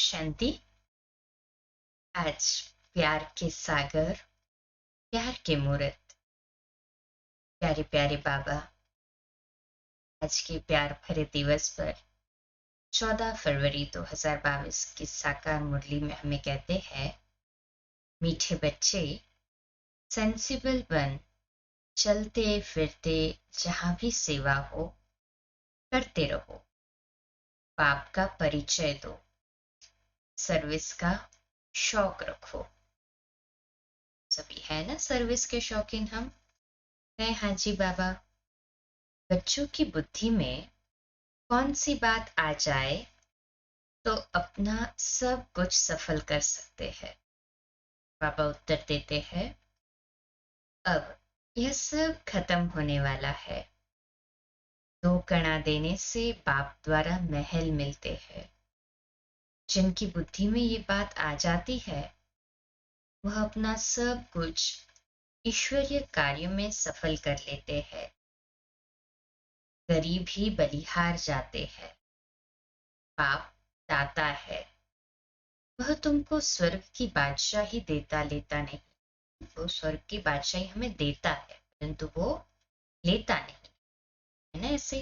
शांति। आज प्यार के सागर, प्यार के मूर्त, प्यारे प्यारे बाबा, आज के प्यार भरे दिवस पर 14 फरवरी 2022 की साकार मुरली में हमें कहते हैं, मीठे बच्चे सेंसिबल बन, चलते फिरते जहां भी सेवा हो करते रहो, बाप का परिचय दो, सर्विस का शौक रखो। सभी है ना सर्विस के शौकीन? हम है। हाँ जी बाबा। बच्चों की बुद्धि में कौन सी बात आ जाए तो अपना सब कुछ सफल कर सकते हैं? बाबा उत्तर देते हैं, अब यह सब खत्म होने वाला है। 2 कणा देने से बाप द्वारा महल मिलते हैं। जिनकी बुद्धि में ये बात आ जाती है, वह अपना सब कुछ ईश्वरीय कार्य में सफल कर लेते हैं। गरीब ही बलिहार जाते हैं। बाप दाता है, वह तुमको स्वर्ग की बादशाही देता लेता नहीं। वो स्वर्ग की बादशाही हमें देता है, परंतु वो लेता नहीं है ना। ऐसे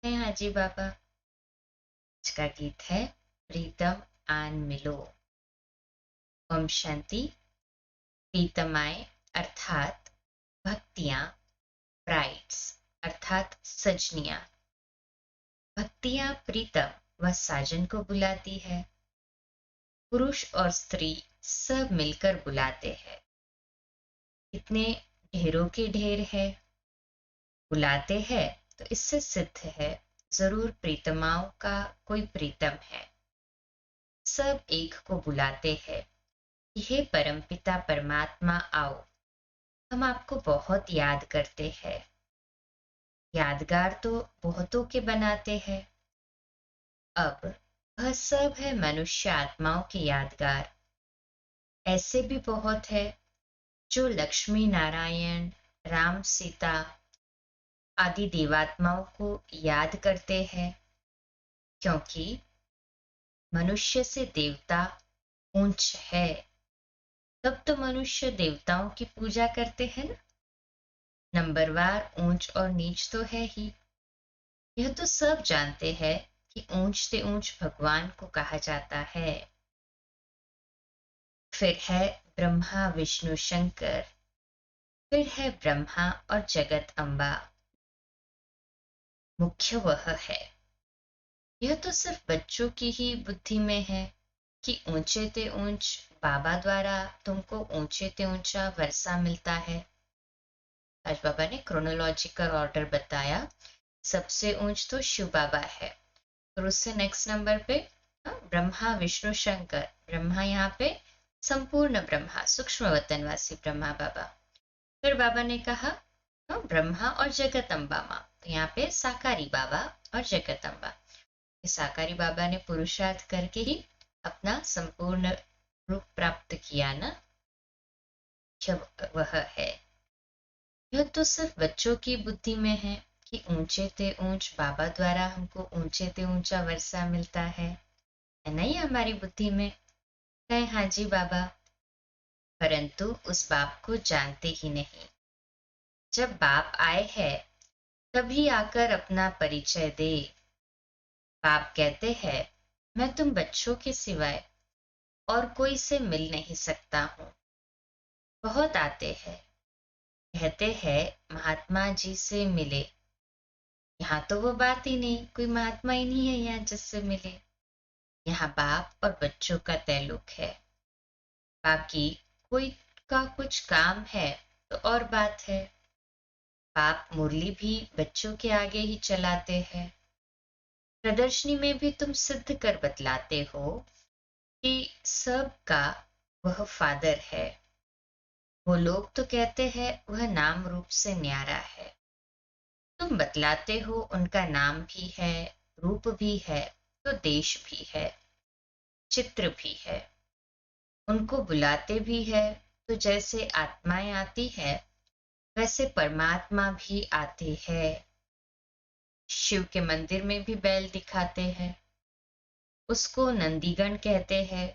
है। हाँ जी बाबा। आज का गीत है प्रीतम आन मिलो। ओम शांति। प्रीतमाएं अर्थात भक्तियां, ब्राइड्स अर्थात सजनियां। भक्तियां प्रीतम व साजन को बुलाती है। पुरुष और स्त्री सब मिलकर बुलाते हैं। इतने ढेरों के ढेर है, बुलाते हैं तो इससे सिद्ध है जरूर प्रीतमाओं का कोई प्रीतम है। सब एक को बुलाते हैं, हे परमपिता परमात्मा आओ, हम आपको बहुत याद करते हैं। यादगार तो बहुतों के बनाते हैं, अब वह सब है मनुष्य आत्माओं के यादगार। ऐसे भी बहुत है जो लक्ष्मी नारायण, राम सीता आदि देवात्माओं को याद करते हैं, क्योंकि मनुष्य से देवता ऊंच है। तब तो मनुष्य देवताओं की पूजा करते हैं ना। नंबरवार ऊंच और नीच तो है ही, यह तो सब जानते हैं कि ऊंच से ऊंच भगवान को कहा जाता है। फिर है ब्रह्मा विष्णु शंकर, फिर है ब्रह्मा और जगत अम्बा। मुख्य वह है। यह तो सिर्फ बच्चों की ही बुद्धि में है कि ऊंचे ते ऊंच बाबा द्वारा तुमको ऊंचे ते ऊंचा वर्षा मिलता है। आज बाबा ने क्रोनोलॉजिकल ऑर्डर बताया। सबसे ऊंच तो शिव बाबा है, और उससे नेक्स्ट नंबर पे ब्रह्मा विष्णु शंकर। ब्रह्मा यहाँ पे संपूर्ण ब्रह्मा, सूक्ष्म वतनवासी ब्रह्मा बाबा। फिर बाबा ने कहा ब्रह्मा और जगत अम्बा माँ, तो यहाँ पे साकारी बाबा और जगत अम्बा। साकारी बाबा ने पुरुषार्थ करके ही अपना संपूर्ण रूप प्राप्त किया ना, जब वह है। यह तो सिर्फ बच्चों की बुद्धि में है कि ऊंचे ते ऊंच बाबा द्वारा हमको ऊंचे ते ऊंचा वर्षा मिलता है ना। ये हमारी बुद्धि में कहे हाँ जी बाबा, परंतु उस बाप को जानते ही नहीं। जब बाप आए हैं तभी आकर अपना परिचय दे। बाप कहते हैं, मैं तुम बच्चों के सिवाय और कोई से मिल नहीं सकता हूं। बहुत आते हैं, कहते हैं महात्मा जी से मिले। यहाँ तो वो बात ही नहीं, कोई महात्मा ही नहीं है यहाँ जिससे मिले। यहाँ बाप और बच्चों का ताल्लुक है। बाकी कोई का कुछ काम है तो और बात है। बाप मुरली भी बच्चों के आगे ही चलाते हैं। प्रदर्शनी में भी तुम सिद्ध कर बतलाते हो कि सबका वह फादर है। वो लोग तो कहते हैं वह नाम रूप से न्यारा है। तुम बतलाते हो उनका नाम भी है, रूप भी है, तो देश भी है, चित्र भी है। उनको बुलाते भी है, तो जैसे आत्माएं आती है वैसे परमात्मा भी आते हैं। शिव के मंदिर में भी बैल दिखाते हैं। उसको नंदीगण कहते हैं।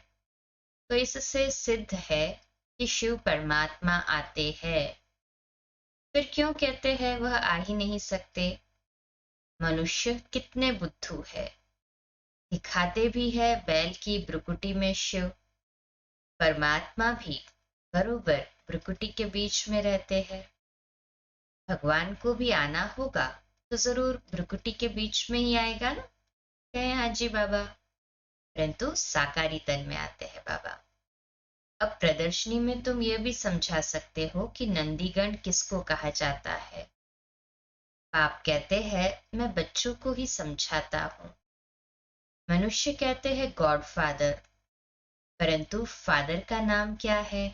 तो इससे सिद्ध है कि शिव परमात्मा आते हैं। फिर क्यों कहते हैं वह आ ही नहीं सकते? मनुष्य कितने बुद्धू है, दिखाते भी है बैल की भ्रुकुटी में शिव। परमात्मा भी बरोबर भ्रुकुटी के बीच में रहते हैं। भगवान को भी आना होगा तो जरूर भ्रुकुटी के बीच में ही आएगा ना। कहे हाँ जी बाबा, परंतु साकारी तन में आते हैं बाबा। अब प्रदर्शनी में तुम ये भी समझा सकते हो कि नंदीगण किसको कहा जाता है। आप कहते हैं मैं बच्चों को ही समझाता हूँ। मनुष्य कहते हैं गॉड फादर, परंतु फादर का नाम क्या है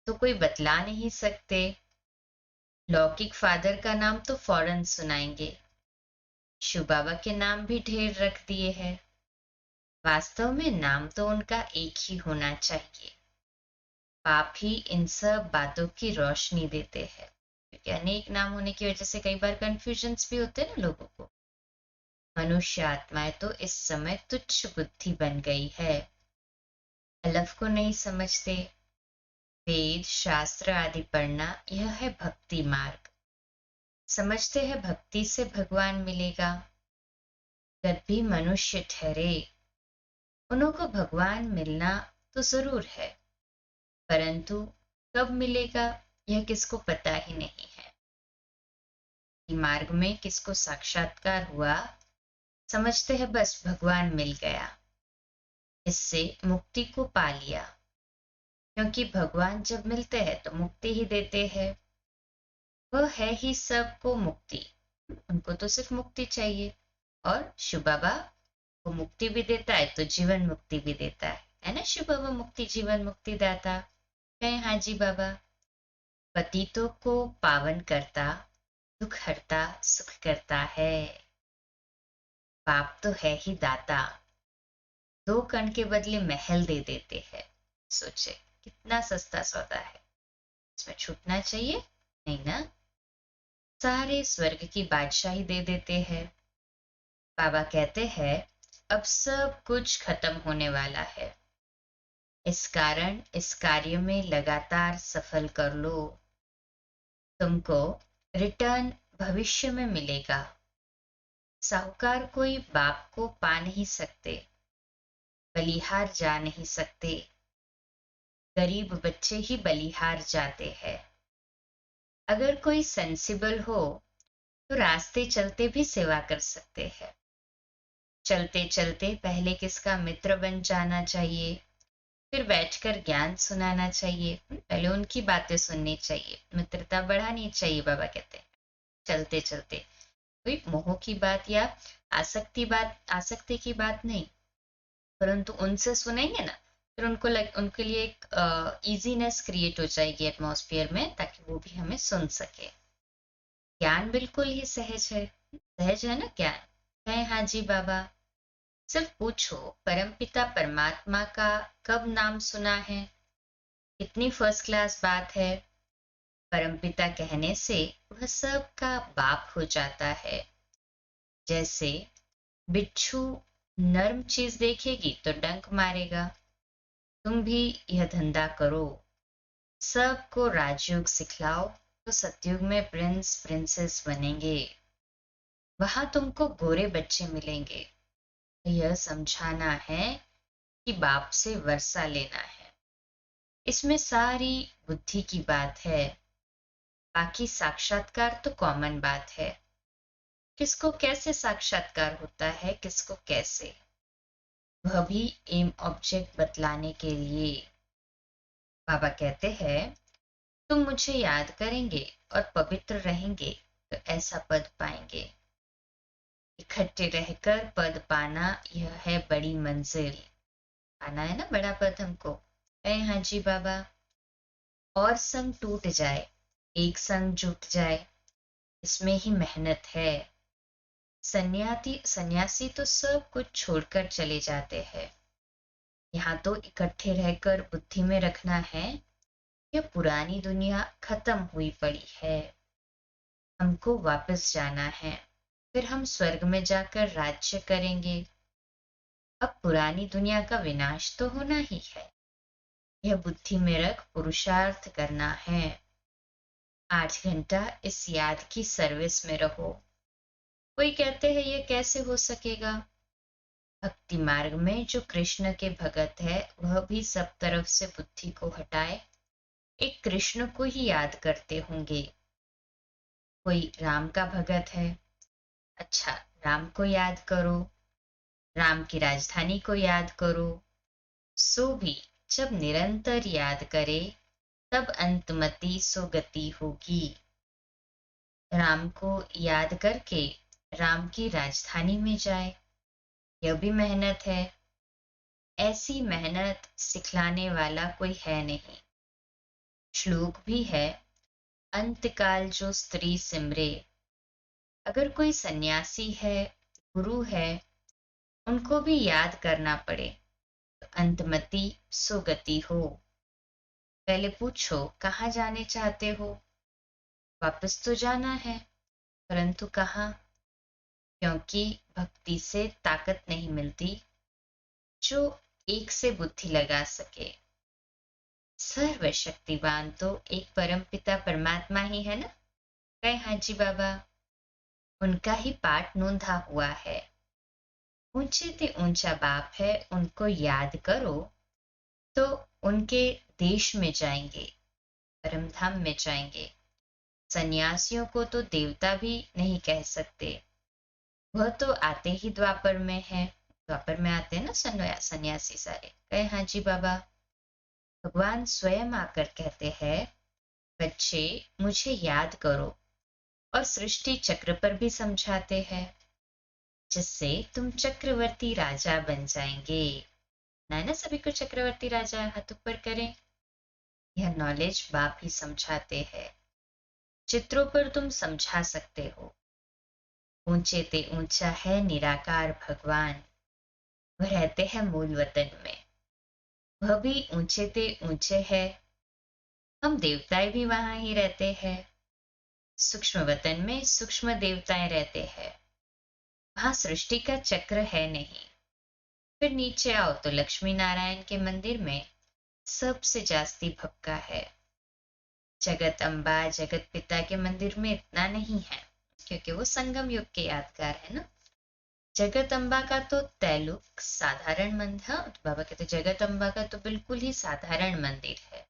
तो कोई बतला नहीं सकते। लौकिक फादर का नाम तो फौरन सुनाएंगे। शिव बाबा के नाम भी ढेर रख दिए हैं। वास्तव में नाम तो उनका एक ही होना चाहिए। पाप ही इन सब बातों की रोशनी देते हैं, क्योंकि अनेक नाम होने की वजह से कई बार कंफ्यूजन्स भी होते हैं ना लोगों को। मनुष्य आत्माएं तो इस समय तुच्छ बुद्धि बन गई है, अलफ को नहीं समझते। वेद शास्त्र आदि पढ़ना यह है भक्ति मार्ग। समझते हैं भक्ति से भगवान मिलेगा। जब भी मनुष्य ठहरे उनको भगवान मिलना तो जरूर है, परंतु कब मिलेगा यह किसको पता ही नहीं है। मार्ग में किसको साक्षात्कार हुआ, समझते हैं बस भगवान मिल गया, इससे मुक्ति को पा लिया। क्योंकि भगवान जब मिलते हैं तो मुक्ति ही देते हैं। वह है ही सबको मुक्ति, उनको तो सिर्फ मुक्ति चाहिए। और शिव बाबा को मुक्ति भी देता है तो जीवन मुक्ति भी देता है ना। शिव बाबा मुक्ति जीवन मुक्ति दाता। कहें हाँ जी बाबा। पतितों को पावन करता, दुख हरता, सुख करता है। बाप तो है ही दाता, 2 कण के बदले महल दे देते हैं। सोचे कितना सस्ता सौदा है, इसमें छूटना चाहिए नहीं ना। सारे स्वर्ग की बादशाही दे देते हैं। बाबा कहते हैं अब सब कुछ खत्म होने वाला है, इस कारण इस कार्य में लगातार सफल कर लो। तुमको रिटर्न भविष्य में मिलेगा। साहूकार कोई बाप को पा नहीं सकते, बलिहार जा नहीं सकते। गरीब बच्चे ही बलिहार जाते हैं। अगर कोई सेंसिबल हो तो रास्ते चलते भी सेवा कर सकते हैं। चलते चलते पहले किसका मित्र बन जाना चाहिए, फिर बैठकर ज्ञान सुनाना चाहिए, पहले उनकी बातें सुननी चाहिए, मित्रता बढ़ानी चाहिए। बाबा कहते हैं चलते चलते कोई मोह की बात या आसक्ति की बात नहीं, परंतु उनसे सुनेंगे ना, फिर उनके लिए एक इजीनेस क्रिएट हो जाएगी एटमॉस्फेयर में, ताकि वो भी हमें सुन सके। ज्ञान बिल्कुल ही सहज है, सहज है ना ज्ञान। है हाँ जी बाबा। सिर्फ पूछो परमपिता परमात्मा का कब नाम सुना है, कितनी फर्स्ट क्लास बात है। परमपिता कहने से वह सबका बाप हो जाता है। जैसे बिच्छू नर्म चीज देखेगी तो डंक मारेगा, तुम भी यह धंधा करो, सबको राजयोग सिखलाओ तो सतयुग में प्रिंस प्रिंसेस बनेंगे। वहां तुमको गोरे बच्चे मिलेंगे। यह समझाना है कि बाप से वर्षा लेना है, इसमें सारी बुद्धि की बात है। बाकी साक्षात्कार तो कॉमन बात है। किसको कैसे साक्षात्कार होता है, किसको कैसे, वह भी एम ऑब्जेक्ट बतलाने के लिए। बाबा कहते हैं तुम मुझे याद करेंगे और पवित्र रहेंगे तो ऐसा पद पाएंगे। इकट्ठे रहकर पद पाना यह है बड़ी मंजिल। आना है ना बड़ा पद हमको। ऐ हाँ जी बाबा। और संग टूट जाए एक संग जुट जाए, इसमें ही मेहनत है। सन्यासी तो सब कुछ छोड़कर चले जाते हैं। यहाँ तो इकट्ठे रहकर बुद्धि में रखना है, यह पुरानी दुनिया खत्म हुई पड़ी है, हमको वापस जाना है, फिर हम स्वर्ग में जाकर राज्य करेंगे। अब पुरानी दुनिया का विनाश तो होना ही है, यह बुद्धि में रख पुरुषार्थ करना है। 8 घंटा इस याद की सर्विस में रहो। कोई कहते हैं ये कैसे हो सकेगा? भक्ति मार्ग में जो कृष्ण के भगत है वह भी सब तरफ से बुद्धि को हटाए एक कृष्ण को ही याद करते होंगे। कोई राम का भगत है, अच्छा राम को याद करो, राम की राजधानी को याद करो। सो भी जब निरंतर याद करे तब अंतमति सो गति होगी। राम को याद करके राम की राजधानी में जाए, यह भी मेहनत है। ऐसी मेहनत सिखलाने वाला कोई है नहीं। श्लोक भी है, अंतकाल जो स्त्री सिमरे। अगर कोई सन्यासी है, गुरु है, उनको भी याद करना पड़े तो अंतमति सुगति हो। पहले पूछो कहाँ जाने चाहते हो? वापस तो जाना है, परंतु कहाँ? क्योंकि भक्ति से ताकत नहीं मिलती जो एक से बुद्धि लगा सके। सर्वशक्तिवान तो एक परमपिता परमात्मा ही है ना? कहे हाँ जी बाबा। उनका ही पाठ नोंधा हुआ है। ऊंचे ते ऊंचा बाप है, उनको याद करो तो उनके देश में जाएंगे, परमधाम में जाएंगे। सन्यासियों को तो देवता भी नहीं कह सकते, वह तो आते ही द्वापर में है। द्वापर में आते हैं ना सन्यासी सारे। कहे हाँ जी बाबा। भगवान स्वयं आकर कहते हैं, बच्चे मुझे याद करो, और सृष्टि चक्र पर भी समझाते हैं, जिससे तुम चक्रवर्ती राजा बन जाएंगे। ना ना सभी को चक्रवर्ती राजा हाथ ऊपर करें। यह नॉलेज बाप ही समझाते हैं। चित्रों पर तुम समझा सकते हो। ऊंचे ते ऊंचा है निराकार भगवान, वह रहते हैं मूल वतन में, वह भी ऊंचे ते ऊंचे है। हम देवताएं भी वहां ही रहते हैं। सूक्ष्म वतन में सूक्ष्म देवताएं रहते हैं, वहां सृष्टि का चक्र है नहीं। फिर नीचे आओ तो लक्ष्मी नारायण के मंदिर में सबसे जास्ती भक्का है। जगत अम्बा जगत पिता के मंदिर में इतना नहीं है, क्योंकि वो संगम युग के यादगार है ना। जगत अम्बा का तो तैलुक साधारण मंदिर, हाँ तो बाबा कहते जगत अम्बा का तो बिल्कुल ही साधारण मंदिर है।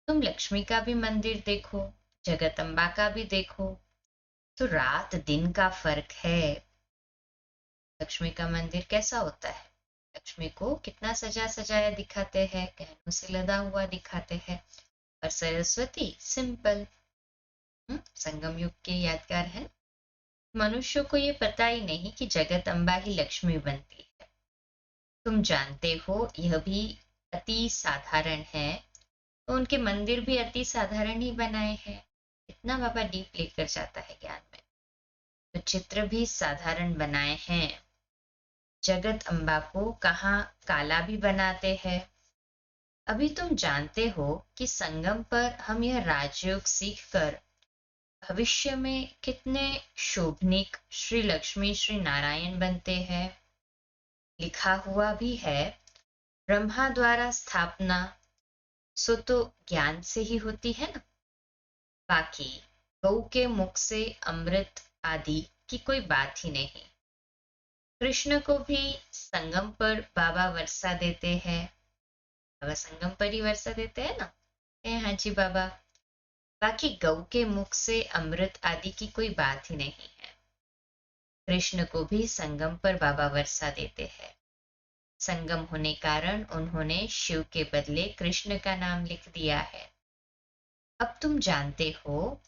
तुम लक्ष्मी का भी मंदिर देखो, जगत अम्बा का भी देखो, तो रात दिन का फर्क है। लक्ष्मी का मंदिर कैसा होता है? लक्ष्मी को कितना सजा सजाया दिखाते हैं, गहनों से लदा हुआ दिखाते हैं। और सरस्वती सिंपल। संगम युग के यादगार है। मनुष्य को ये पता ही नहीं कि जगत अम्बा ही लक्ष्मी बनती है। तुम जानते हो यह भी अति साधारण है, तो उनके मंदिर भी अति साधारण ही बनाए हैं। इतना बाबा डीप लेकर जाता है ज्ञान में। तो चित्र भी साधारण बनाए हैं। जगत अम्बा को कहाँ काला भी बनाते हैं। अभी तुम जानते हो कि संगम पर हम यह राजयोग सीखकर भविष्य में कितने शोभनिक श्री लक्ष्मी श्री नारायण बनते हैं। लिखा हुआ भी है, ब्रह्मा द्वारा स्थापना, सो तो ज्ञान से ही होती है ना। बाकी गौ के मुख से अमृत आदि की कोई बात ही नहीं। कृष्ण को भी संगम पर बाबा वर्षा देते हैं। बाबा संगम पर ही वर्षा देते हैं ना। हाँ जी बाबा। बाकी गौ के मुख से अमृत आदि की कोई बात ही नहीं है। कृष्ण को भी संगम पर बाबा वर्षा देते हैं। संगम होने कारण उन्होंने शिव के बदले कृष्ण का नाम लिख दिया है। अब तुम जानते हो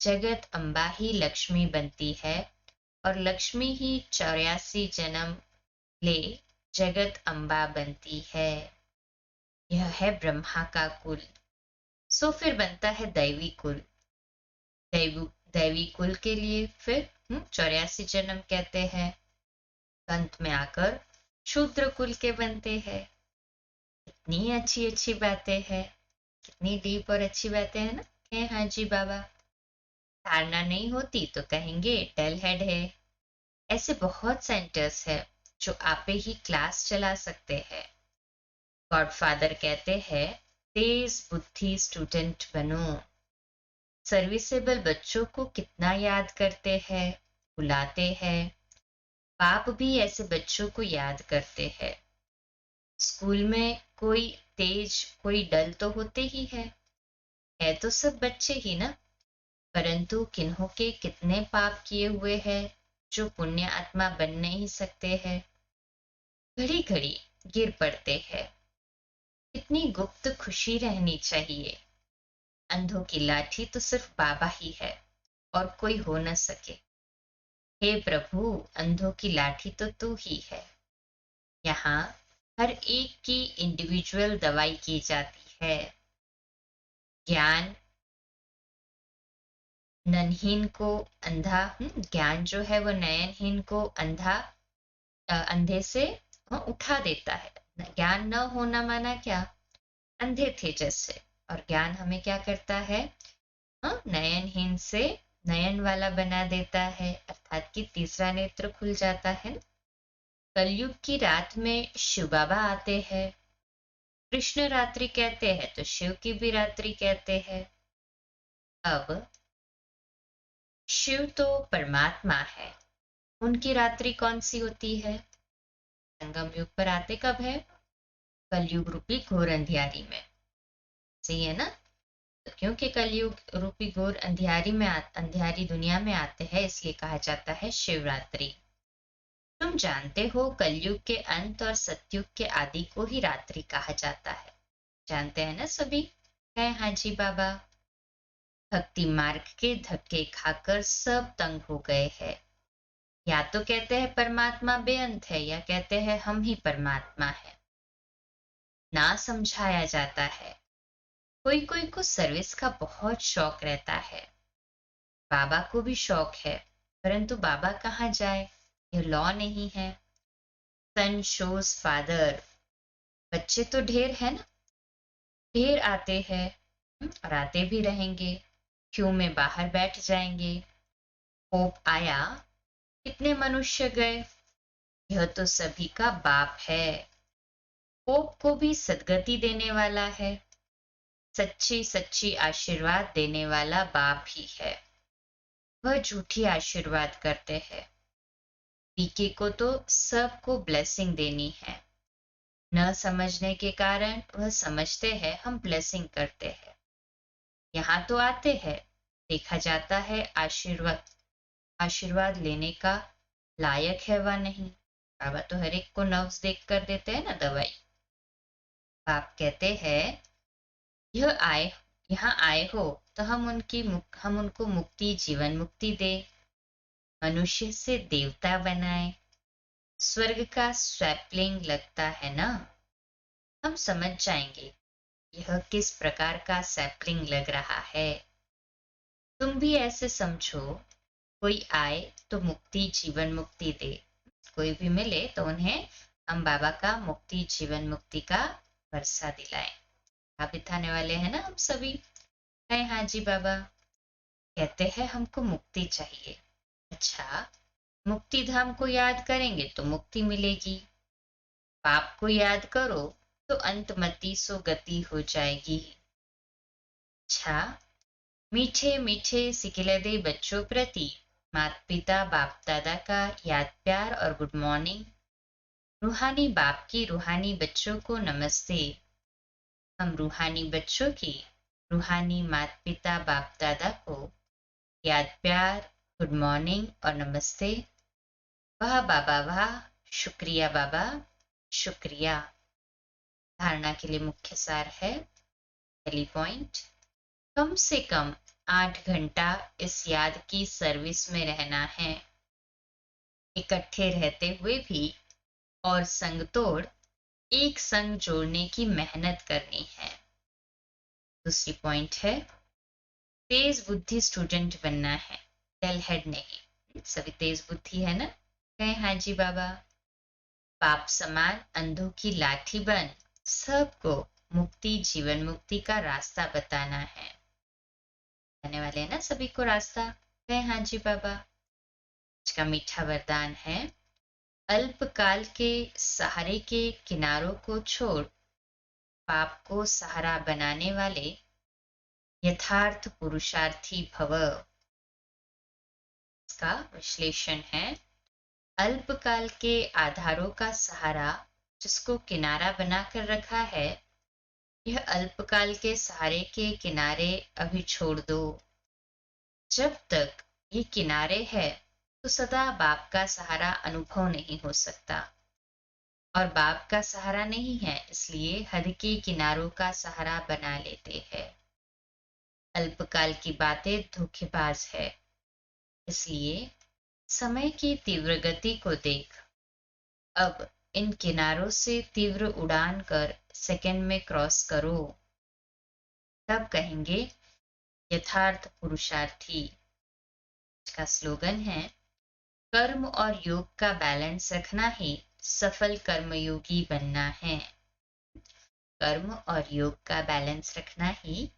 जगत अम्बा ही लक्ष्मी बनती है, और लक्ष्मी ही 84 जन्म ले जगत अम्बा बनती है। यह है ब्रह्मा का कुल। सो फिर बनता है दैवी कुल। दैवी कुल के लिए फिर 84 जन्म कहते हैं। अंत में आकर शूद्र कुल के बनते हैं। कितनी अच्छी अच्छी बातें हैं, कितनी डीप और अच्छी बातें हैं ना। हाँ जी बाबा। धारणा नहीं होती तो कहेंगे डल हेड है। ऐसे बहुत सेंटर्स है जो आपे ही क्लास चला सकते हैं। गॉडफादर कहते हैं तेज बुद्धि स्टूडेंट बनो। सर्विसेबल बच्चों को कितना याद करते हैं, बुलाते हैं। बाप भी ऐसे बच्चों को याद करते हैं। स्कूल में कोई तेज कोई डल तो होते ही है तो सब बच्चे ही ना। परंतु किन्हों के कितने पाप किए हुए हैं जो पुण्य आत्मा बन नहीं सकते हैं, घड़ी घड़ी गिर पड़ते हैं। कितनी गुप्त खुशी रहनी चाहिए। अंधों की लाठी तो सिर्फ बाबा ही है और कोई हो न सके। हे प्रभु, अंधों की लाठी तो तू ही है। यहाँ हर एक की इंडिविजुअल दवाई की जाती है। ज्ञान नयनहीन को अंधा, ज्ञान जो है वो नयनहीन को अंधे से उठा देता है। ज्ञान न होना माना क्या, अंधे थे जैसे। और ज्ञान हमें क्या करता है, नयनहीन से नयन वाला बना देता है, अर्थात कि तीसरा नेत्र खुल जाता है। कलयुग की रात में शिव बाबा आते हैं। कृष्ण रात्रि कहते हैं तो शिव की भी रात्रि कहते हैं। अब शिव तो परमात्मा है, उनकी रात्रि कौन सी होती है? संगम युग पर आते कब है? कलयुग रूपी घोर अंधियारी में। सही है ना? तो क्योंकि कलयुग रूपी घोर अंधियारी दुनिया में आते हैं, इसलिए कहा जाता है शिवरात्रि। तुम जानते हो कलयुग के अंत और सतयुग के आदि को ही रात्रि कहा जाता है। जानते हैं ना सभी? है हाँ जी बाबा। भक्ति मार्ग के धक्के खाकर सब तंग हो गए हैं। या तो कहते हैं परमात्मा बेअंत है, या कहते हैं हम ही परमात्मा है। ना समझाया जाता है। कोई कोई को सर्विस का बहुत शौक रहता है। बाबा को भी शौक है, परंतु बाबा कहाँ जाए, यह लॉ नहीं है। सन शोज फादर। बच्चे तो ढेर है ना, ढेर आते हैं और आते भी रहेंगे। क्यों में बाहर बैठ जाएंगे। पोप आया, कितने मनुष्य गए। यह तो सभी का बाप है। पोप को भी सदगति देने वाला है। सच्ची सच्ची आशीर्वाद देने वाला बाप ही है। वह झूठी आशीर्वाद करते हैं। पीके को तो सबको ब्लेसिंग देनी है। न समझने के कारण वह समझते हैं हम ब्लेसिंग करते हैं। यहाँ तो आते हैं, देखा जाता है आशीर्वाद लेने का लायक है व नहीं। बाबा तो हर एक को नर्व्स देख कर देते हैं ना दवाई। बाप कहते हैं यह आए यहाँ आए हो तो हम उनको मुक्ति, जीवन मुक्ति दे, मनुष्य से देवता बनाए। स्वर्ग का स्वैपलिंग लगता है ना। हम समझ जाएंगे यह किस प्रकार का सैपलिंग लग रहा है। तुम भी ऐसे समझो, कोई आए तो मुक्ति जीवन मुक्ति दे। कोई भी मिले तो उन्हें हम बाबा का मुक्ति जीवन मुक्ति का वर्षा दिलाएं। आप बिताने वाले हैं ना हम सभी। है हाँ जी बाबा। कहते हैं हमको मुक्ति चाहिए। अच्छा, मुक्ति धाम को याद करेंगे तो मुक्ति मिलेगी। पाप को याद करो तो अंतमति सो गति हो जाएगी। अच्छा, मीठे मीठे सिकिलदे बच्चों प्रति माता पिता बाप दादा का याद प्यार और गुड मॉर्निंग। रूहानी बाप की रूहानी बच्चों को नमस्ते। हम रूहानी बच्चों की रूहानी माता पिता बाप दादा को याद प्यार, गुड मॉर्निंग और नमस्ते। वाह बाबा वाह, शुक्रिया बाबा, शुक्रिया। धारणा के लिए मुख्य सार है, पहली पॉइंट, कम से कम 8 घंटा इस याद की सर्विस में रहना है। इकट्ठे रहते हुए भी और संग तोड़ एक संग जोड़ने की मेहनत करनी है। दूसरी पॉइंट है, तेज बुद्धि स्टूडेंट बनना है, टेल हेड नहीं। सभी तेज बुद्धि है ना? कहे हाँ जी बाबा। पाप समान अंधों की लाठी बन सबको मुक्ति जीवन मुक्ति का रास्ता बताना है। बताने वाले हैं ना सभी को रास्ता। कहे हाँ जी बाबा। आज का मीठा वरदान है, अल्पकाल के सहारे के किनारों को छोड़ पाप को सहारा बनाने वाले यथार्थ पुरुषार्थी भव। इसका विश्लेषण है, अल्पकाल के आधारों का सहारा जिसको किनारा बनाकर रखा है, यह अल्पकाल के सहारे के किनारे अभी छोड़ दो। जब तक ये किनारे है तो सदा बाप का सहारा अनुभव नहीं हो सकता, और बाप का सहारा नहीं है इसलिए हद के किनारों का सहारा बना लेते हैं। अल्पकाल की बातें धोखेबाज है, इसलिए समय की तीव्र गति को देख। अब इन किनारों से तीव्र उड़ान कर सेकंड में क्रॉस करो, तब कहेंगे यथार्थ पुरुषार्थी। इसका स्लोगन है, कर्म और योग का बैलेंस रखना ही सफल कर्मयोगी बनना है। कर्म और योग का बैलेंस रखना ही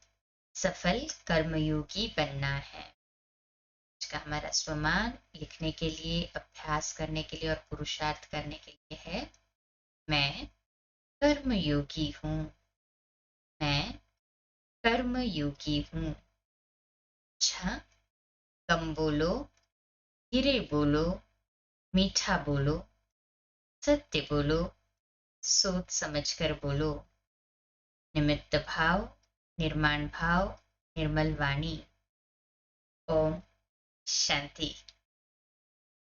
सफल कर्मयोगी बनना है। इसका हमारा स्वमान लिखने के लिए, अभ्यास करने के लिए और पुरुषार्थ करने के लिए है, मैं कर्मयोगी हूँ। मैं कर्मयोगी हूँ। अच्छा, कम बोलो, धीरे बोलो, मीठा बोलो, सत्य बोलो, सोच समझकर बोलो। निमित्त भाव, निर्माण भाव, निर्मल वाणी। ओम शांति।